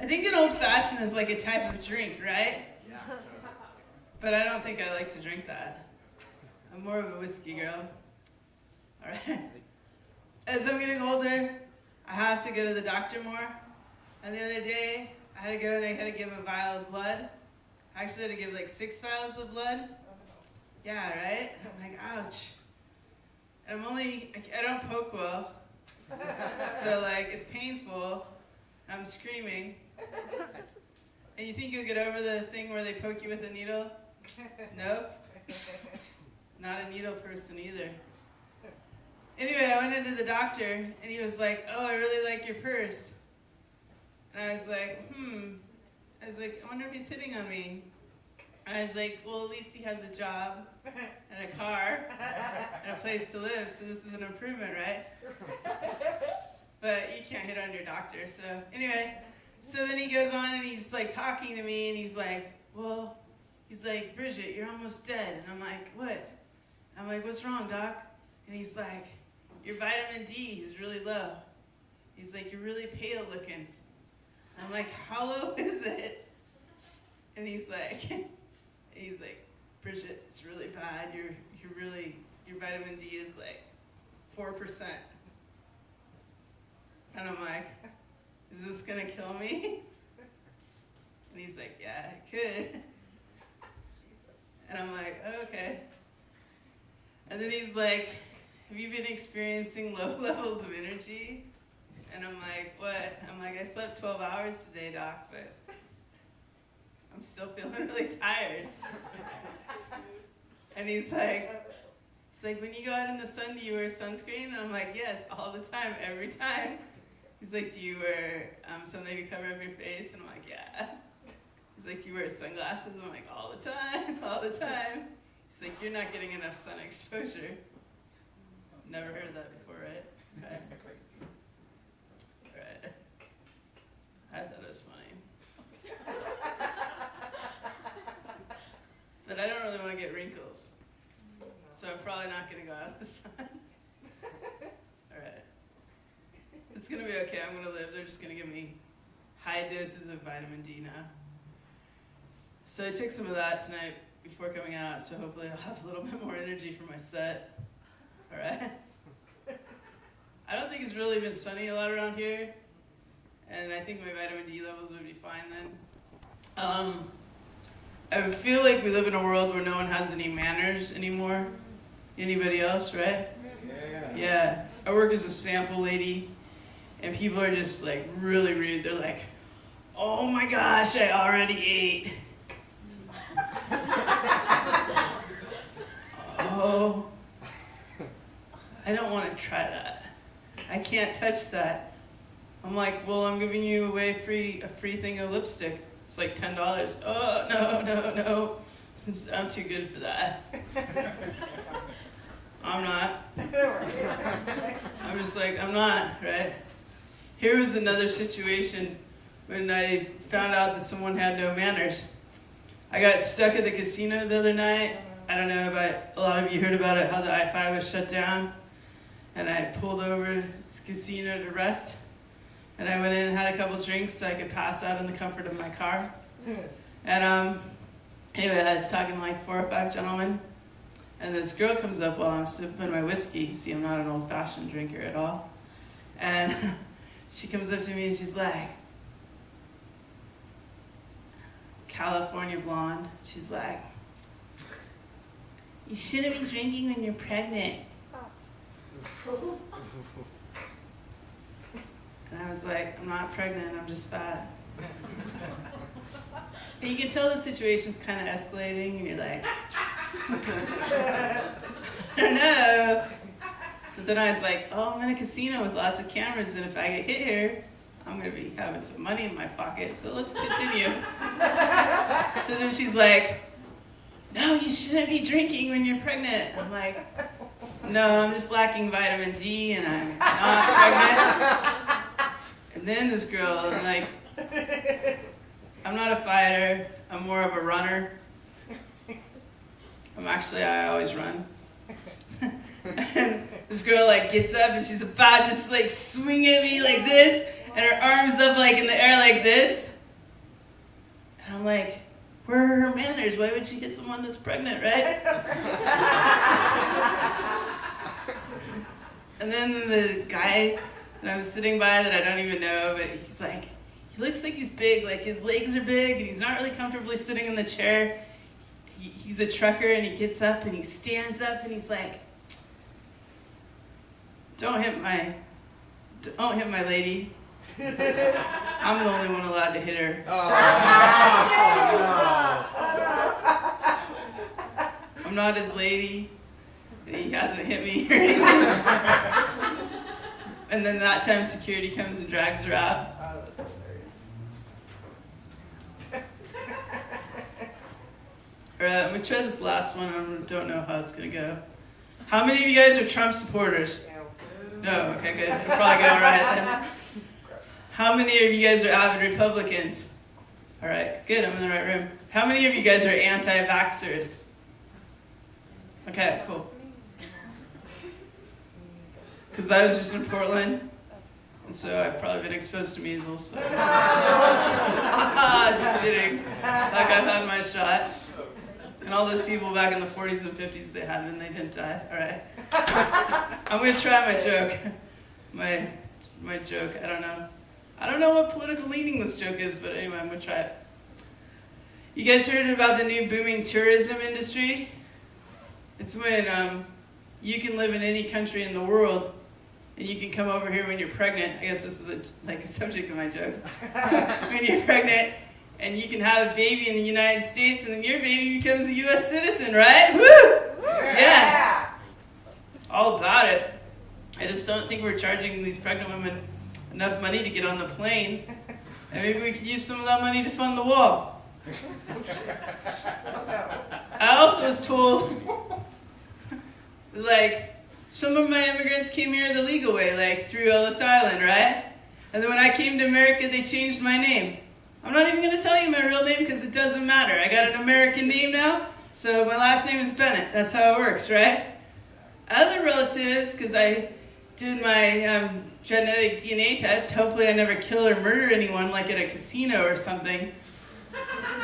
I think an old-fashioned is like a type of drink, right? Yeah. But I don't think I like to drink that. I'm more of a whiskey girl. All right. As I'm getting older, I have to go to the doctor more. And the other day, I had to go and I had to give a vial of blood. I actually had to give like 6 vials of blood. Yeah, right? I'm like, ouch. And I don't poke well. So like, it's painful. I'm screaming. And you think you'll get over the thing where they poke you with a needle? Nope. Not a needle person either. Anyway, I went into the doctor, and he was like, oh, I really like your purse. And I was like, I wonder if he's hitting on me. And I was like, well, at least he has a job, and a car, and a place to live, so this is an improvement, right? But you can't hit on your doctor, so anyway. So then he goes on, and he's like talking to me, and he's like, Bridget, you're almost dead. And I'm like, what? I'm like, what's wrong, doc? And he's like, your vitamin D is really low. He's like, you're really pale looking. I'm like, how low is it? And he's like, Bridget, it's really bad. Your vitamin D is like 4%. And I'm like, is this gonna kill me? And he's like, yeah, it could. And I'm like, oh, okay. And then he's like, have you been experiencing low levels of energy? And I'm like, what? I'm like, I slept 12 hours today, doc, but I'm still feeling really tired. And he's like, when you go out in the sun, do you wear sunscreen? And I'm like, yes, all the time, every time. He's like, do you wear something to cover up your face? And I'm like, yeah. He's like, do you wear sunglasses? I'm like, all the time, all the time. He's like, you're not getting enough sun exposure. Never heard that before, right? Right. Right. I thought it was funny. But I don't really want to get wrinkles. So I'm probably not going to go out in the sun. All right. It's going to be okay. I'm going to live. They're just going to give me high doses of vitamin D now. So I took some of that tonight before coming out, so hopefully I'll have a little bit more energy for my set. All right? I don't think it's really been sunny a lot around here, and I think my vitamin D levels would be fine then. I feel like we live in a world where no one has any manners anymore. Anybody else, right? Yeah. I work as a sample lady, and people are just like really rude. They're like, oh my gosh, I already ate. Oh, I don't want to try that. I can't touch that. I'm like, well, I'm giving you away a free thing of lipstick. It's like $10. Oh, no. I'm too good for that. I'm not. I'm just like, I'm not, right? Here was another situation when I found out that someone had no manners. I got stuck at the casino the other night. I don't know about, a lot of you heard about it, how the I-5 was shut down. And I pulled over this casino to rest. And I went in and had a couple drinks so I could pass out in the comfort of my car. And anyway, I was talking to like 4 or 5 gentlemen. And this girl comes up while I'm sipping my whiskey. See, I'm not an old-fashioned drinker at all. And she comes up to me and she's like, California blonde. She's like, you shouldn't be drinking when you're pregnant. And I was like, I'm not pregnant, I'm just fat. And you can tell the situation's kind of escalating, and you're like, I don't know. But then I was like, oh, I'm in a casino with lots of cameras, and if I get hit here, I'm going to be having some money in my pocket, so let's continue. So then she's like, no, you shouldn't be drinking when you're pregnant. I'm like, no, I'm just lacking vitamin D, and I'm not pregnant. And then this girl is like, I'm not a fighter, I'm more of a runner. I always run. And this girl like gets up and she's about to like swing at me like this, and her arms up like in the air like this. like, where are her manners? Why would she hit someone that's pregnant, right? And then the guy that I was sitting by that I don't even know, but he's like, he looks like he's big, like his legs are big, and he's not really comfortably sitting in the chair. He's a trucker, and he gets up, and he stands up, and he's like, don't hit my lady. I'm the only one allowed to hit her. I'm not his lady. He hasn't hit me or anything. And then that time security comes and drags her out. Oh, that's hilarious. All right, I'm going to try this last one. I don't know how it's going to go. How many of you guys are Trump supporters? No, okay, good. It'll probably go all right then. How many of you guys are avid Republicans? All right, good, I'm in the right room. How many of you guys are anti-vaxxers? Okay, cool. Because I was just in Portland, and so I've probably been exposed to measles. So. Just kidding. Like I've had my shot. And all those people back in the 40s and 50s, they had it and they didn't die. All right. I'm going to try my joke. My joke, I don't know what political leaning this joke is, but anyway, I'm going to try it. You guys heard about the new booming tourism industry? It's when you can live in any country in the world, and you can come over here when you're pregnant. I guess this is a subject of my jokes. When you're pregnant, and you can have a baby in the United States, and then your baby becomes a U.S. citizen, right? Woo! Yeah. All about it. I just don't think we're charging these pregnant women enough money to get on the plane. And maybe we could use some of that money to fund the wall. I also was told, some of my immigrants came here the legal way, through Ellis Island, right? And then when I came to America, they changed my name. I'm not even going to tell you my real name because it doesn't matter. I got an American name now, so my last name is Bennett. That's how it works, right? Other relatives, because I did my genetic DNA test, hopefully I never kill or murder anyone like at a casino or something.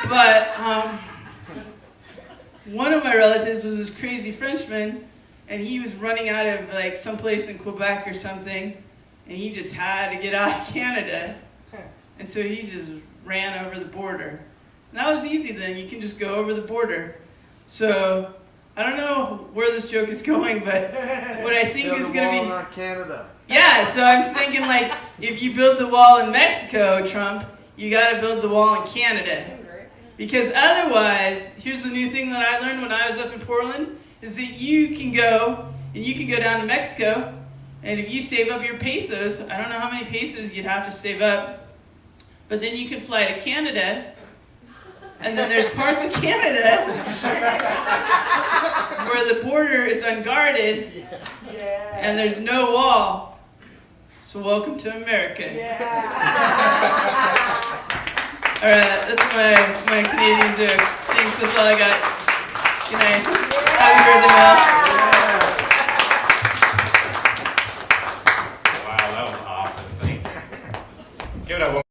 But one of my relatives was this crazy Frenchman, and he was running out of someplace in Quebec or something, and he just had to get out of Canada. And so he just ran over the border. And that was easy then. You can just go over the border. So I don't know where this joke is going, but what I think is going to be... not Canada. Yeah, so I was thinking if you build the wall in Mexico, Trump, you got to build the wall in Canada. Because otherwise, here's a new thing that I learned when I was up in Portland, is that you can go down to Mexico, and if you save up your pesos, I don't know how many pesos you'd have to save up, but then you can fly to Canada, and then there's parts of Canada where the border is unguarded, and there's no wall. So welcome to America. All right, that's my Canadian joke. Thanks, that's all I got. Good night. Happy birthday, Mel.